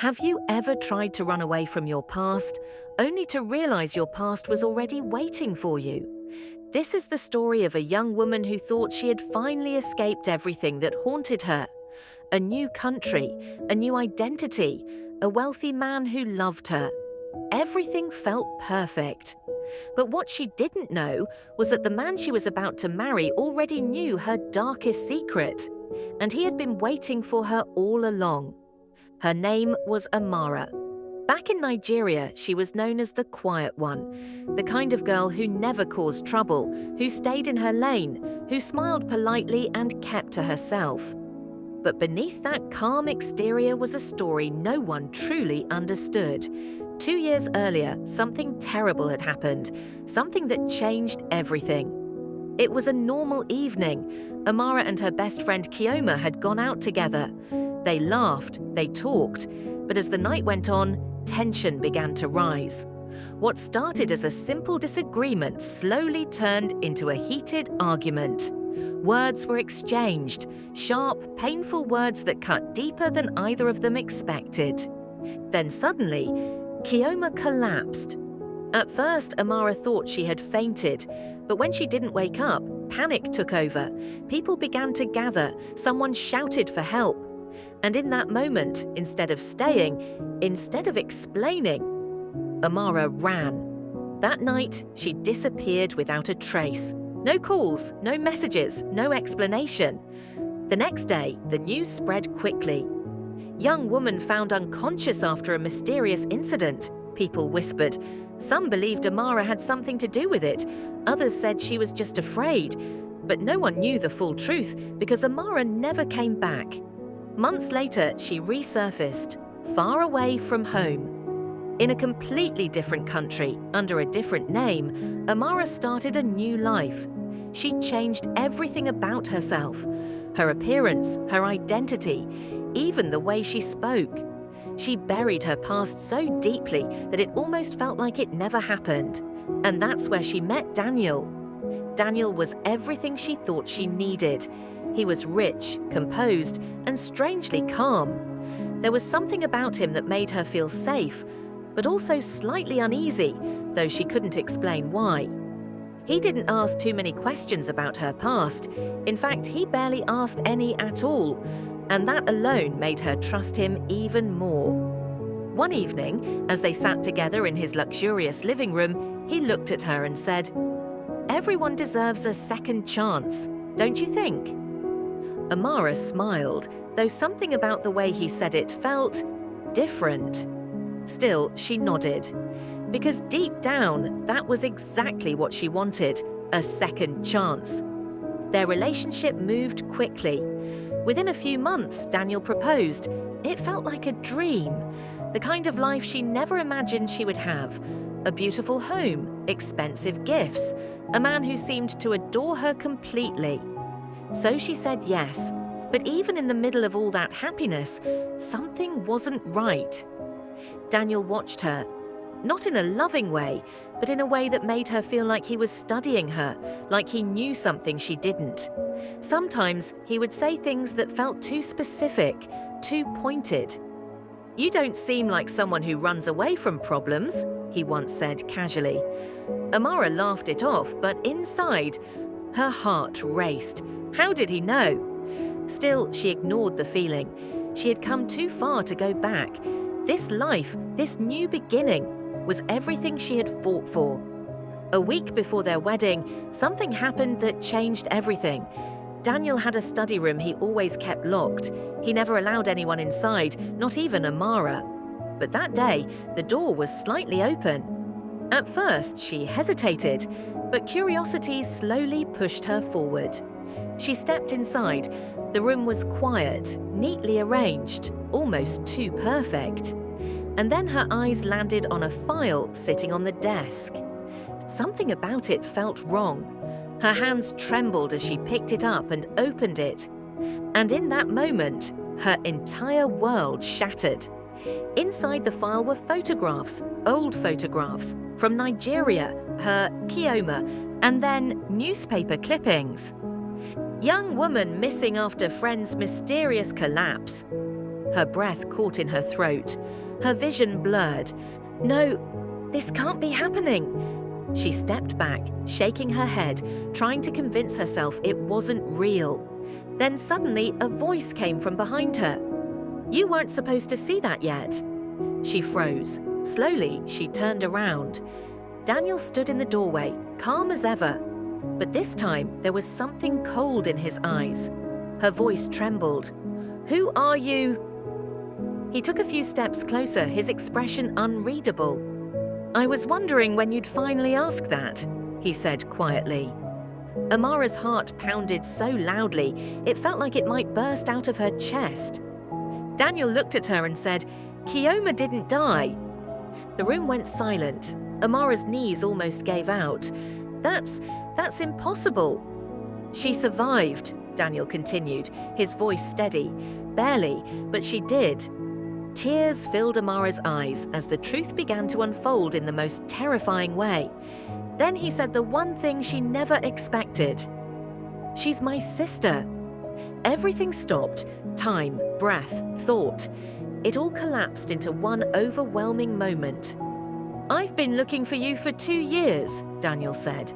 Have you ever tried to run away from your past, only to realize your past was already waiting for you? This is the story of a young woman who thought she had finally escaped everything that haunted her. A new country, a new identity, a wealthy man who loved her. Everything felt perfect. But what she didn't know was that the man she was about to marry already knew her darkest secret, and he had been waiting for her all along. Her name was Amara. Back in Nigeria, she was known as the quiet one, the kind of girl who never caused trouble, who stayed in her lane, who smiled politely and kept to herself. But beneath that calm exterior was a story no one truly understood. 2 years earlier, something terrible had happened, something that changed everything. It was a normal evening. Amara and her best friend Kioma had gone out together. They laughed, they talked, but as the night went on, tension began to rise. What started as a simple disagreement slowly turned into a heated argument. Words were exchanged, sharp, painful words that cut deeper than either of them expected. Then suddenly, Kioma collapsed. At first, Amara thought she had fainted, but when she didn't wake up, panic took over. People began to gather, someone shouted for help. And in that moment, instead of staying, instead of explaining, Amara ran. That night, she disappeared without a trace. No calls, no messages, no explanation. The next day, the news spread quickly. Young woman found unconscious after a mysterious incident, people whispered. Some believed Amara had something to do with it. Others said she was just afraid. But no one knew the full truth because Amara never came back. Months later, she resurfaced, far away from home. In a completely different country, under a different name, Amara started a new life. She changed everything about herself, her appearance, her identity, even the way she spoke. She buried her past so deeply that it almost felt like it never happened. And that's where she met Daniel. Daniel was everything she thought she needed. He was rich, composed, and strangely calm. There was something about him that made her feel safe, but also slightly uneasy, though she couldn't explain why. He didn't ask too many questions about her past. In fact, he barely asked any at all, and that alone made her trust him even more. One evening, as they sat together in his luxurious living room, he looked at her and said, "Everyone deserves a second chance, don't you think?" Amara smiled, though something about the way he said it felt different. Still, she nodded, because deep down, that was exactly what she wanted, a second chance. Their relationship moved quickly. Within a few months, Daniel proposed. It felt like a dream, the kind of life she never imagined she would have. A beautiful home, expensive gifts, a man who seemed to adore her completely. So she said yes, but even in the middle of all that happiness, something wasn't right. Daniel watched her, not in a loving way, but in a way that made her feel like he was studying her, like he knew something she didn't. Sometimes he would say things that felt too specific, too pointed. "You don't seem like someone who runs away from problems," he once said casually. Amara laughed it off, but inside, her heart raced. How did he know? Still, she ignored the feeling. She had come too far to go back. This life, this new beginning, was everything she had fought for. A week before their wedding, something happened that changed everything. Daniel had a study room he always kept locked. He never allowed anyone inside, not even Amara. But that day, the door was slightly open. At first, she hesitated, but curiosity slowly pushed her forward. She stepped inside. The room was quiet, neatly arranged, almost too perfect. And then her eyes landed on a file sitting on the desk. Something about it felt wrong. Her hands trembled as she picked it up and opened it. And in that moment, her entire world shattered. Inside the file were photographs, old photographs, from Nigeria, her, Kioma, and then newspaper clippings. Young woman missing after friend's mysterious collapse. Her breath caught in her throat. Her vision blurred. No, this can't be happening. She stepped back, shaking her head, trying to convince herself it wasn't real. Then suddenly a voice came from behind her. "You weren't supposed to see that yet." She froze. Slowly, she turned around. Daniel stood in the doorway, calm as ever. But this time, there was something cold in his eyes. Her voice trembled. "Who are you?" He took a few steps closer, his expression unreadable. "I was wondering when you'd finally ask that," he said quietly. Amara's heart pounded so loudly, it felt like it might burst out of her chest. Daniel looked at her and said, "Kioma didn't die." The room went silent. Amara's knees almost gave out. That's impossible." "She survived," Daniel continued, his voice steady. "Barely, but she did." Tears filled Amara's eyes as the truth began to unfold in the most terrifying way. Then he said the one thing she never expected. "She's my sister." Everything stopped. Time, breath, thought. It all collapsed into one overwhelming moment. "I've been looking for you for 2 years," Daniel said.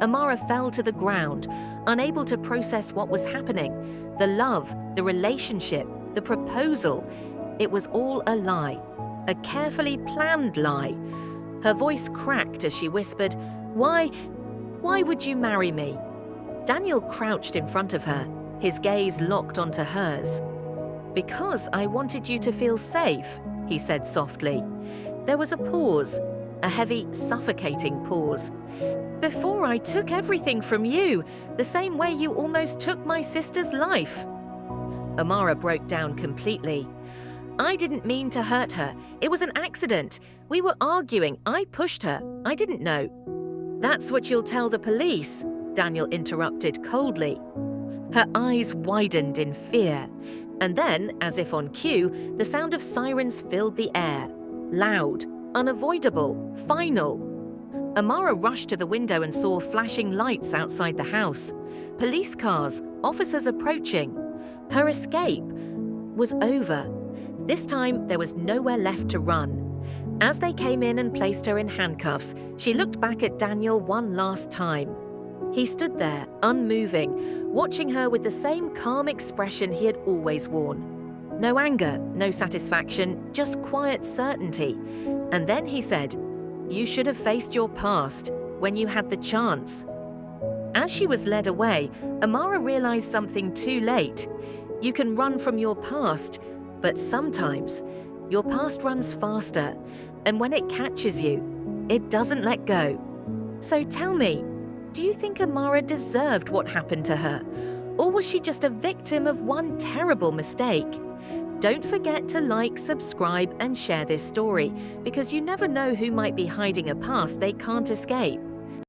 Amara fell to the ground, unable to process what was happening. The love, the relationship, the proposal. It was all a lie. A carefully planned lie. Her voice cracked as she whispered, Why would you marry me?" Daniel crouched in front of her, his gaze locked onto hers. "Because I wanted you to feel safe," he said softly. There was a pause, a heavy, suffocating pause. "Before I took everything from you, the same way you almost took my sister's life." Amara broke down completely. "I didn't mean to hurt her. It was an accident. We were arguing. I pushed her. I didn't know." "That's what you'll tell the police," Daniel interrupted coldly. Her eyes widened in fear. And then, as if on cue, the sound of sirens filled the air. Loud, unavoidable, final. Amara rushed to the window and saw flashing lights outside the house. Police cars, officers approaching. Her escape was over. This time, there was nowhere left to run. As they came in and placed her in handcuffs, she looked back at Daniel one last time. He stood there, unmoving, watching her with the same calm expression he had always worn. No anger, no satisfaction, just quiet certainty. And then he said, "You should have faced your past when you had the chance." As she was led away, Amara realized something too late. You can run from your past, but sometimes your past runs faster, and when it catches you, it doesn't let go. So tell me, do you think Amara deserved what happened to her? Or was she just a victim of one terrible mistake? Don't forget to like, subscribe, and share this story, because you never know who might be hiding a past they can't escape.